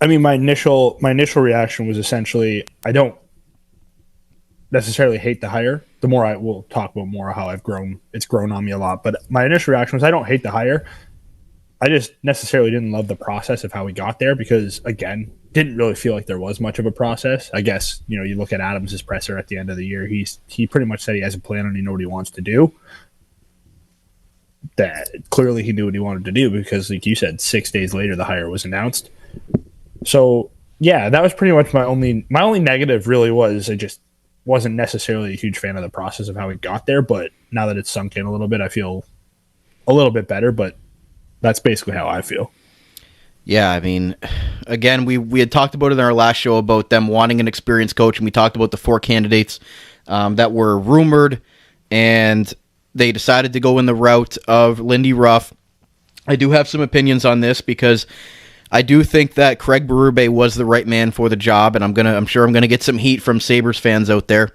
I mean, my initial reaction was essentially I don't necessarily hate the hire. The more I will talk about more how it's grown on me a lot. But my initial reaction was I don't hate the hire. I just necessarily didn't love the process of how we got there because, again, didn't really feel like there was much of a process. I guess, you look at Adams' presser at the end of the year, he pretty much said he has a plan and he knows what he wants to do. That clearly he knew what he wanted to do because, like you said, 6 days later the hire was announced. So yeah, that was pretty much my only negative really was I just wasn't necessarily a huge fan of the process of how we got there. But now that it's sunk in a little bit, I feel a little bit better. But that's basically how I feel. Yeah, I mean, again, we had talked about it in our last show about them wanting an experienced coach, and we talked about the four candidates that were rumored, and they decided to go in the route of Lindy Ruff. I do have some opinions on this because I do think that Craig Berube was the right man for the job, and I'm sure I'm gonna get some heat from Sabres fans out there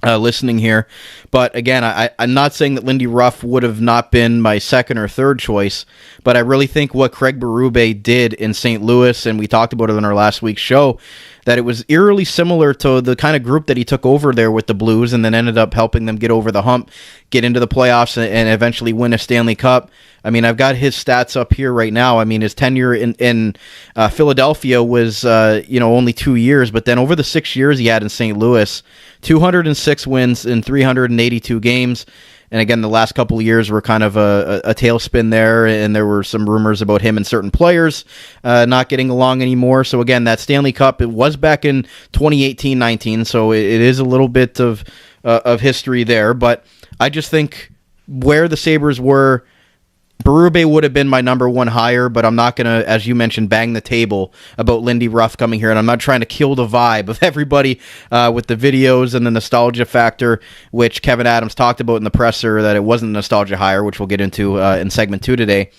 listening here. But again, I'm not saying that Lindy Ruff would have not been my second or third choice, but I really think what Craig Berube did in St. Louis, and we talked about it in our last week's show, that it was eerily similar to the kind of group that he took over there with the Blues and then ended up helping them get over the hump, get into the playoffs, and eventually win a Stanley Cup. I mean, I've got his stats up here right now. I mean, his tenure in Philadelphia was only 2 years, but then over the 6 years he had in St. Louis, 206 wins in 382 games. And again, the last couple of years were kind of a tailspin there, and there were some rumors about him and certain players not getting along anymore. So again, that Stanley Cup, it was back in 2018-19, so it is a little bit of history there. But I just think where the Sabres were, Berube would have been my number one hire, but I'm not going to, as you mentioned, bang the table about Lindy Ruff coming here, and I'm not trying to kill the vibe of everybody with the videos and the nostalgia factor, which Kevin Adams talked about in the presser, that it wasn't a nostalgia hire, which we'll get into in segment 2 today.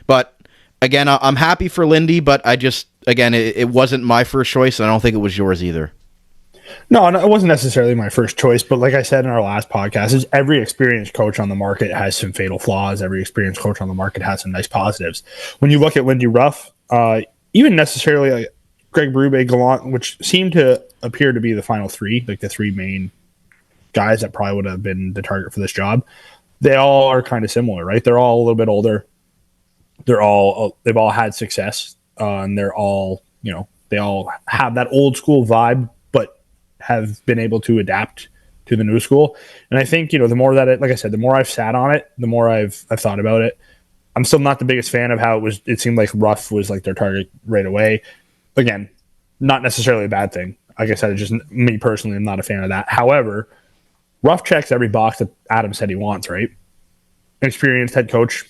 But again, I'm happy for Lindy, but it wasn't my first choice, and I don't think it was yours either. No, it wasn't necessarily my first choice, but like I said in our last podcast, is every experienced coach on the market has some fatal flaws. Every experienced coach on the market has some nice positives. When you look at Lindy Ruff, even necessarily like Greg Berube, Gallant, which seemed to appear to be the final three, like the three main guys that probably would have been the target for this job, they all are kind of similar, right? They're all a little bit older. They've all had success, and they all have that old school vibe, but have been able to adapt to the new school. And I think, the more that like I said, the more I've sat on it, the more I've thought about it. I'm still not the biggest fan of how it seemed like Ruff was like their target right away. Again, not necessarily a bad thing. Like I said, it's just me personally, I'm not a fan of that. However, Ruff checks every box that Adam said he wants, right? An experienced head coach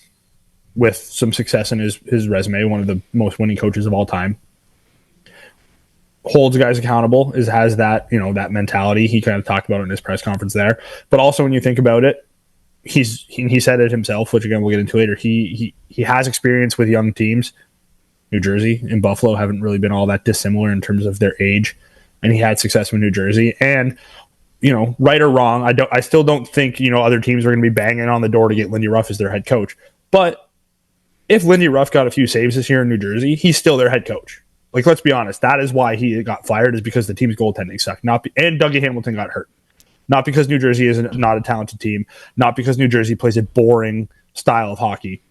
with some success in his resume, one of the most winning coaches of all time. Holds guys accountable, has that, that mentality. He kind of talked about it in his press conference there. But also when you think about it, he said it himself, which again we'll get into later. He has experience with young teams. New Jersey and Buffalo haven't really been all that dissimilar in terms of their age, and he had success with New Jersey. And right or wrong, I still don't think other teams are going to be banging on the door to get Lindy Ruff as their head coach. But if Lindy Ruff got a few saves this year in New Jersey, he's still their head coach. Like, let's be honest, that is why he got fired, is because the team's goaltending sucked. And Dougie Hamilton got hurt. Not because New Jersey is not a talented team. Not because New Jersey plays a boring style of hockey.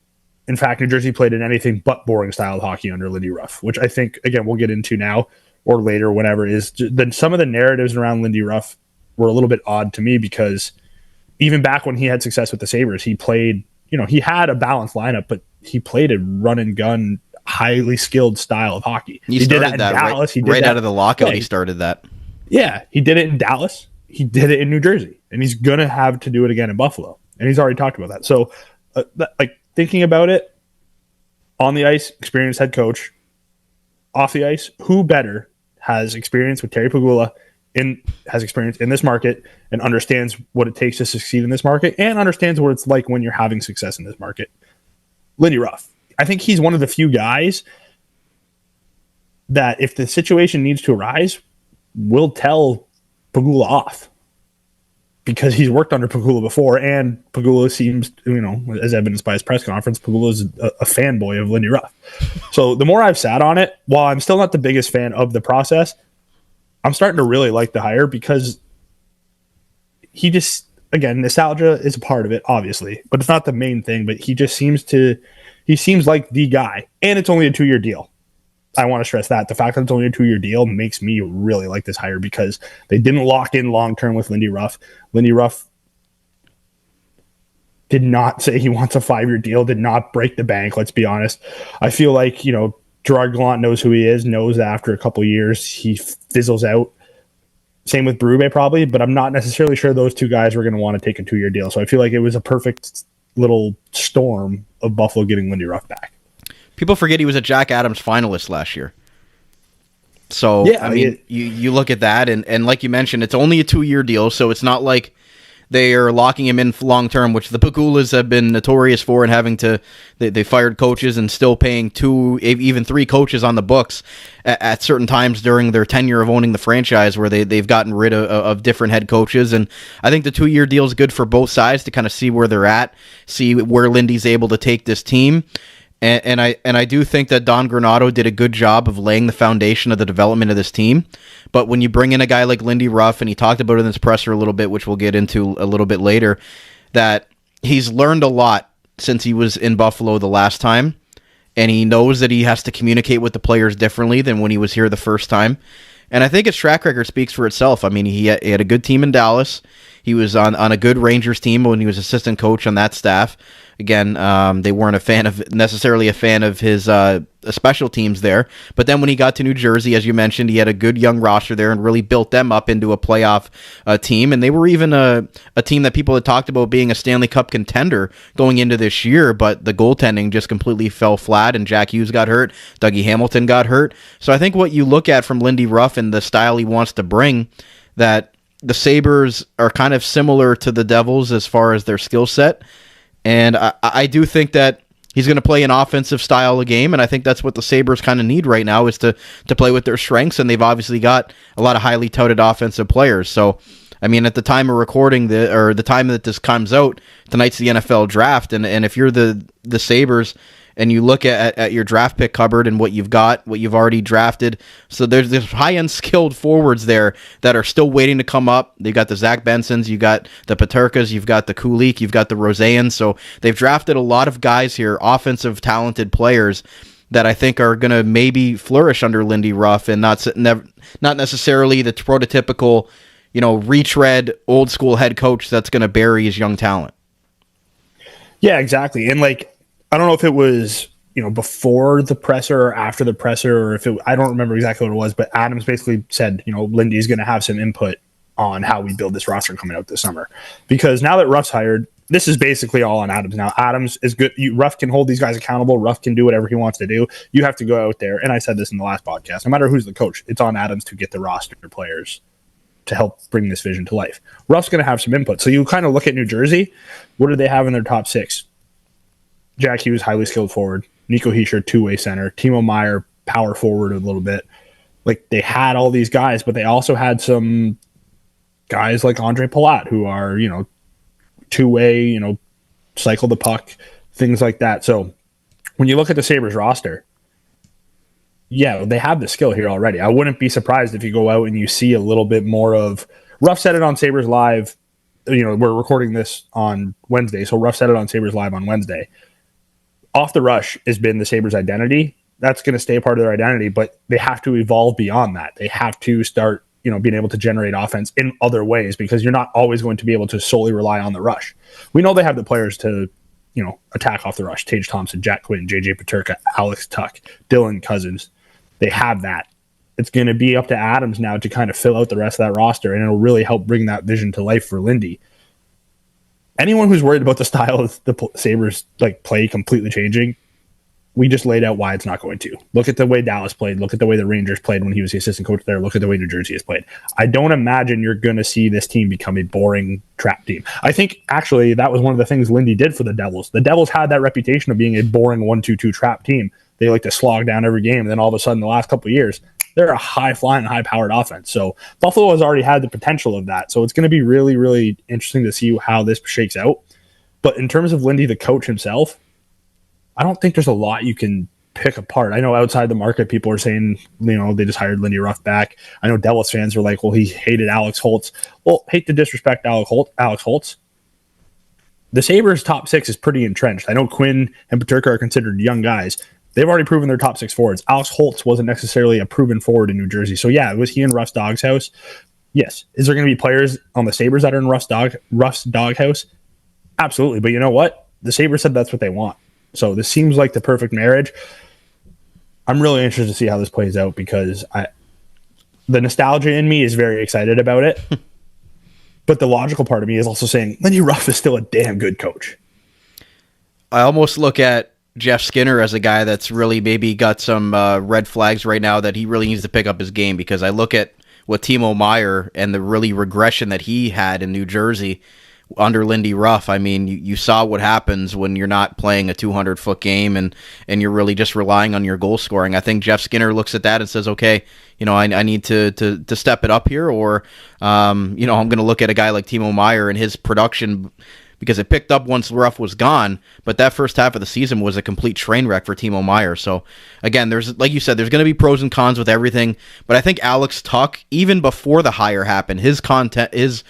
In fact, New Jersey played an anything but boring style of hockey under Lindy Ruff, which I think, again, we'll get into now or later, whenever, is some of the narratives around Lindy Ruff were a little bit odd to me, because even back when he had success with the Sabres, he played, he had a balanced lineup, but he played a run and gun, highly skilled style of hockey. He did that in Dallas. He did right out of the lockout. Yeah, he started that. Yeah, he did it in Dallas. He did it in New Jersey, and he's gonna have to do it again in Buffalo. And he's already talked about that. So, thinking about it, on the ice, experienced head coach. Off the ice, who better has experience with Terry Pegula, has experience in this market, and understands what it takes to succeed in this market, and understands what it's like when you're having success in this market? Lindy Ruff. I think he's one of the few guys that, if the situation needs to arise, will tell Pegula off. because he's worked under Pagula before, and Pagula seems, as evidenced by his press conference, Pagula is a fanboy of Lindy Ruff. So the more I've sat on it, while I'm still not the biggest fan of the process, I'm starting to really like the hire because he just, again, nostalgia is a part of it, obviously, but it's not the main thing. But he just seems like the guy, and it's only a 2-year deal. I want to stress that the fact that it's only a 2-year deal makes me really like this hire because they didn't lock in long-term with Lindy Ruff. Lindy Ruff did not say he wants a 5-year deal, did not break the bank. Let's be honest. I feel like, Gerard Gallant knows who he is, knows that after a couple of years, he fizzles out. Same with Berube probably, but I'm not necessarily sure those two guys were going to want to take a 2-year deal. So I feel like it was a perfect little storm of Buffalo getting Lindy Ruff back. People forget he was a Jack Adams finalist last year. So, yeah, you look at that, and like you mentioned, it's only a 2-year deal, so it's not like they are locking him in long-term, which the Pagulas have been notorious for, and having to, they fired coaches and still paying 2, even 3 coaches on the books at certain times during their tenure of owning the franchise, where they've gotten rid of different head coaches. And I think the 2-year deal is good for both sides to kind of see where they're at, see where Lindy's able to take this team. And I do think that Don Granato did a good job of laying the foundation of the development of this team. But when you bring in a guy like Lindy Ruff, and he talked about it in his presser a little bit, which we'll get into a little bit later, that he's learned a lot since he was in Buffalo the last time, and he knows that he has to communicate with the players differently than when he was here the first time. And I think his track record speaks for itself. I mean, he had a good team in Dallas. He was on a good Rangers team when he was assistant coach on that staff. Again, they weren't necessarily a fan of his special teams there. But then when he got to New Jersey, as you mentioned, he had a good young roster there and really built them up into a playoff team. And they were even a team that people had talked about being a Stanley Cup contender going into this year. But the goaltending just completely fell flat, and Jack Hughes got hurt. Dougie Hamilton got hurt. So I think what you look at from Lindy Ruff and the style he wants to bring, that the Sabres are kind of similar to the Devils as far as their skill set. And I do think that he's going to play an offensive style of game, and I think that's what the Sabres kind of need right now, is to play with their strengths, and they've obviously got a lot of highly touted offensive players. So, I mean, at the time of recording, the time that this comes out, tonight's the NFL draft, and if you're the Sabres and you look at your draft pick cupboard and what you've got, what you've already drafted, so there's high-end skilled forwards there that are still waiting to come up. They've got the Zach Bensons, you've got the Peterkas, you've got the Kulik, you've got the Roseans. So they've drafted a lot of guys here, offensive, talented players that I think are going to maybe flourish under Lindy Ruff, and not necessarily the prototypical, retread, old-school head coach that's going to bury his young talent. Yeah, exactly. And, I don't know if it was, before the presser or after the presser, or I don't remember exactly what it was, but Adams basically said, Lindy's going to have some input on how we build this roster coming out this summer. Because now that Ruff's hired, this is basically all on Adams. Now, Adams is good. Ruff can hold these guys accountable. Ruff can do whatever he wants to do. You have to go out there, and I said this in the last podcast, no matter who's the coach, it's on Adams to get the roster players to help bring this vision to life. Ruff's going to have some input. So you kind of look at New Jersey. What do they have in their top 6? Jack Hughes, highly skilled forward. Nico Hischier, two-way center. Timo Meier, power forward a little bit. They had all these guys, but they also had some guys like Andre Palat who are, two-way, cycle the puck, things like that. So when you look at the Sabres roster, yeah, they have the skill here already. I wouldn't be surprised if you go out and you see a little bit more of... Ruff said it on Sabres Live. We're recording this on Wednesday, so Ruff said it on Sabres Live on Wednesday. Off the rush has been the Sabres' identity. That's going to stay part of their identity, but they have to evolve beyond that. They have to start, being able to generate offense in other ways, because you're not always going to be able to solely rely on the rush. We know they have the players to, attack off the rush. Tage Thompson, Jack Quinn, JJ Peterka, Alex Tuck, Dylan Cousins. They have that. It's going to be up to Adams now to kind of fill out the rest of that roster, and it'll really help bring that vision to life for Lindy. Anyone who's worried about the style of the Sabres play completely changing, we just laid out why it's not going to. Look at the way Dallas played. Look at the way the Rangers played when he was the assistant coach there. Look at the way New Jersey has played. I don't imagine you're going to see this team become a boring trap team. I think, actually, that was one of the things Lindy did for the Devils. The Devils had that reputation of being a boring 1-2-2 trap team. They like to slog down every game, and then all of a sudden, the last couple of years, They're a high-flying, high-powered offense. So Buffalo has already had the potential of that. So it's going to be really, really interesting to see how this shakes out. But in terms of Lindy, the coach himself, I don't think there's a lot you can pick apart. I know outside the market, people are saying, they just hired Lindy Ruff back. I know Devils fans are like, well, he hated Alex Holtz. Well, hate to disrespect Alex Holtz. The Sabres' top six is pretty entrenched. I know Quinn and Peterka are considered young guys. They've already proven their top six forwards. Alex Holtz wasn't necessarily a proven forward in New Jersey. So, yeah, was he in Ruff's doghouse? Yes. Is there going to be players on the Sabres that are in Ruff's doghouse? Absolutely. But you know what? The Sabres said that's what they want. So this seems like the perfect marriage. I'm really interested to see how this plays out because the nostalgia in me is very excited about it. But the logical part of me is also saying Lindy Ruff is still a damn good coach. I almost look at Jeff Skinner as a guy that's really maybe got some red flags right now that he really needs to pick up his game, because I look at what Timo Meier and the really regression that he had in New Jersey under Lindy Ruff. I mean, you saw what happens when you're not playing a 200-foot game and you're really just relying on your goal scoring. I think Jeff Skinner looks at that and says, okay, I need to step it up here, or I'm going to look at a guy like Timo Meier and his production, because it picked up once Ruff was gone, but that first half of the season was a complete train wreck for Timo Meier. So again, there's, like you said, there's going to be pros and cons with everything, but I think Alex Tuck, even before the hire happened, his comments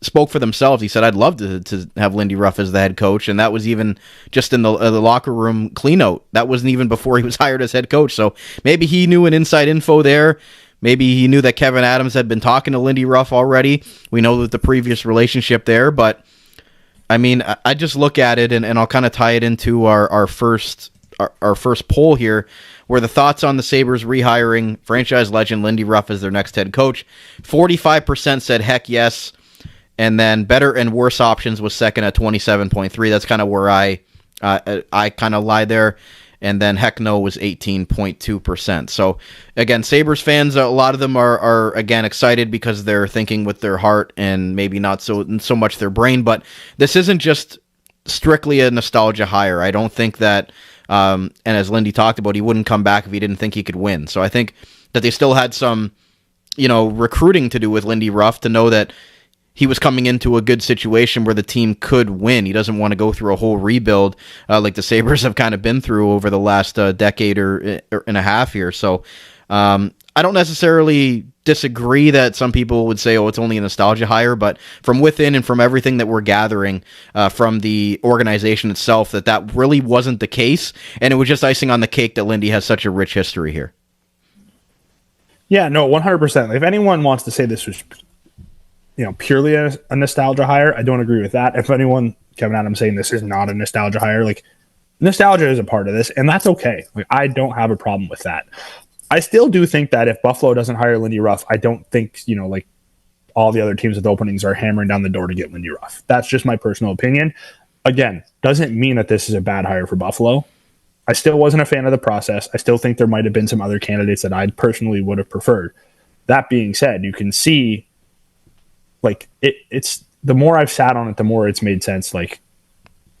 spoke for themselves. He said, I'd love to have Lindy Ruff as the head coach, and that was even just in the locker room cleanout. That wasn't even before he was hired as head coach. So maybe he knew an inside info there. Maybe he knew that Kevin Adams had been talking to Lindy Ruff already. We know that the previous relationship there, but I mean, I just look at it, and I'll kind of tie it into our first poll here, where the thoughts on the Sabres rehiring franchise legend Lindy Ruff as their next head coach. 45% said heck yes, and then better and worse options was second at 27.3. That's kind of where I kind of lie there. And then heck no was 18.2%. So again, Sabres fans, a lot of them are again excited because they're thinking with their heart and maybe not so much their brain. But this isn't just strictly a nostalgia hire. I don't think that, and as Lindy talked about, he wouldn't come back if he didn't think he could win. So I think that they still had some, recruiting to do with Lindy Ruff to know that he was coming into a good situation where the team could win. He doesn't want to go through a whole rebuild like the Sabres have kind of been through over the last decade or and a half here. So I don't necessarily disagree that some people would say, oh, it's only a nostalgia hire, but from within and from everything that we're gathering from the organization itself, that really wasn't the case. And it was just icing on the cake that Lindy has such a rich history here. Yeah, no, 100%. If anyone wants to say this was purely a nostalgia hire, I don't agree with that. If anyone, Kevin Adams, saying this is not a nostalgia hire, nostalgia is a part of this, and that's okay. I don't have a problem with that. I still do think that if Buffalo doesn't hire Lindy Ruff, I don't think, all the other teams with openings are hammering down the door to get Lindy Ruff. That's just my personal opinion. Again, doesn't mean that this is a bad hire for Buffalo. I still wasn't a fan of the process. I still think there might have been some other candidates that I personally would have preferred. That being said, you can see it's the more I've sat on it, the more it's made sense.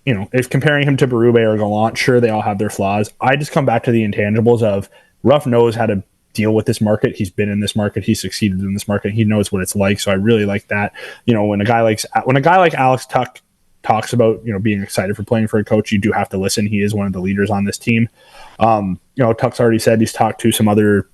If comparing him to Berube or Gallant, sure, they all have their flaws. I just come back to the intangibles of Ruff knows how to deal with this market. He's been in this market. He succeeded in this market. He knows what it's like. So I really like that. When a guy like Alex Tuck talks about, being excited for playing for a coach, you do have to listen. He is one of the leaders on this team. Tuck's already said he's talked to some other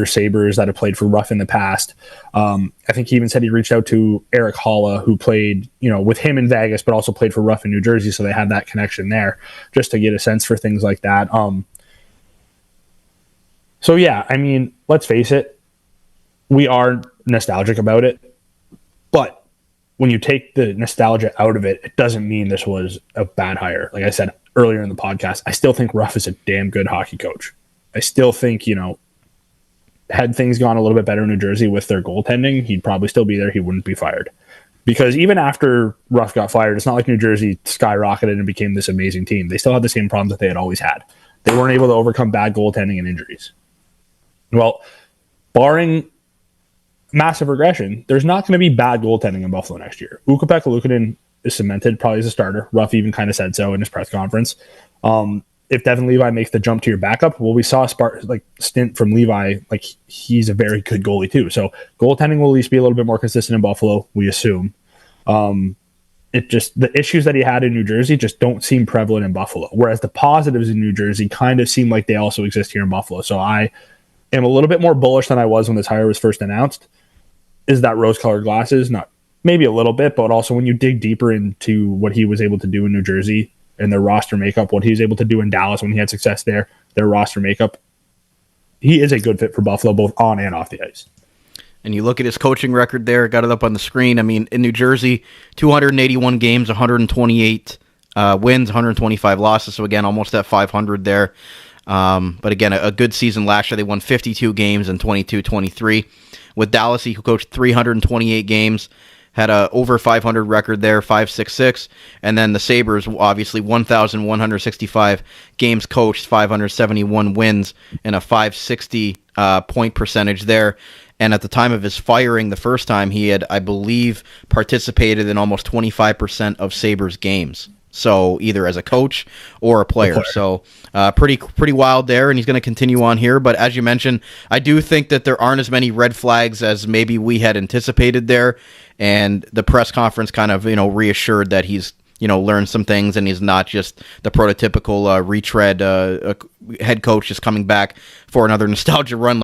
Sabres that have played for Ruff in the past. I think he even said he reached out to Eric Halla, who played, with him in Vegas, but also played for Ruff in New Jersey. So they had that connection there just to get a sense for things like that. So yeah, I mean, let's face it, we are nostalgic about it, but when you take the nostalgia out of it, it doesn't mean this was a bad hire. Like I said earlier in the podcast, I still think Ruff is a damn good hockey coach. I still think, had things gone a little bit better in New Jersey with their goaltending, he'd probably still be there. He wouldn't be fired. Because even after Ruff got fired, it's not like New Jersey skyrocketed and became this amazing team. They still had the same problems that they had always had. They weren't able to overcome bad goaltending and injuries. Well, barring massive regression, there's not going to be bad goaltending in Buffalo next year. Ukko-Pekka Luukkonen is cemented probably as a starter. Ruff even kind of said so in his press conference. if Devin Levi makes the jump to your backup, well, we saw a stint from Levi. Like, he's a very good goalie too. So goaltending will at least be a little bit more consistent in Buffalo, we assume. It just, the issues that he had in New Jersey just don't seem prevalent in Buffalo, whereas the positives in New Jersey kind of seem like they also exist here in Buffalo. So I am a little bit more bullish than I was when this hire was first announced. Is that rose-colored glasses? Not maybe a little bit, but also when you dig deeper into what he was able to do in New Jersey and their roster makeup, what he was able to do in Dallas when he had success there, their roster makeup, he is a good fit for Buffalo, both on and off the ice. And you look at his coaching record there, got it up on the screen. I mean, in New Jersey, 281 games, 128 wins, 125 losses. So again, almost at 500 there. But again, a good season last year. They won 52 games in 22-23. With Dallas, he coached 328 games, had a over 500 record there, 566. And then the Sabres, obviously 1,165 games coached, 571 wins, and a 560 point percentage there. And at the time of his firing the first time, he had, I believe, participated in almost 25% of Sabres games. So either as a coach or a player. So pretty wild there, and he's going to continue on here. But as you mentioned, I do think that there aren't as many red flags as maybe we had anticipated there. And the press conference kind of, reassured that he's, learned some things and he's not just the prototypical retread head coach just coming back for another nostalgia run.